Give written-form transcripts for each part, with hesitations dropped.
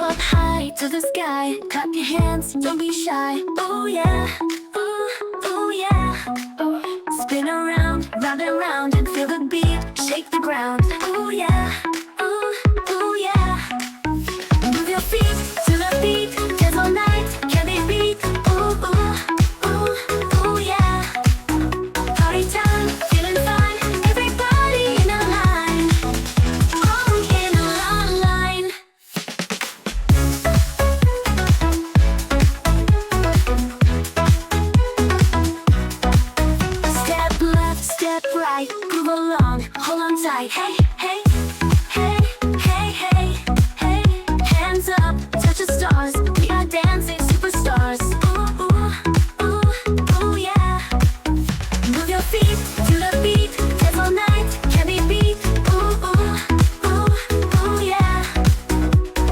up high to the sky. Clap your hands, don't be shy. Oh yeah, ooh, ooh yeah. Spin around, round and round, and feel the beat, shake the ground. Oh yeah, ooh, ooh yeah. Move your feet to the beat, dance all night, can't be beat. Ooh, ooh, ooh, ooh yeah. Party time, feeling fine, everybody in a line. All in a long line. Step left, step right, move along, hold on tight. Hey, hey, hey, hey, hey, hey. Hands up, touch the stars, we are dancing superstars. Ooh, ooh, ooh, ooh yeah. Move your feet to the beat, dance all night, can't be beat. Ooh, ooh, ooh, ooh yeah.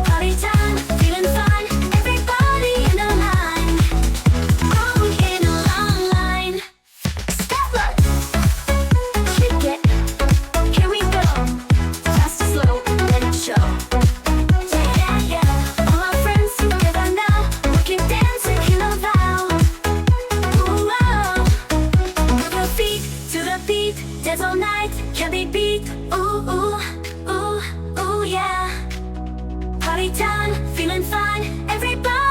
Party time, feeling fine, everybody in a line. All in a long line. Step up, shake it, here we go. Fast or slow, let it show. Yeah, yeah, yeah. All our friends together now, we can dance and kill a vow. Ooh, wow. Move your feet to the beat, dance all night, can't be beat. Ooh, ooh, ooh, ooh, yeah. Party time, feeling fine, everybody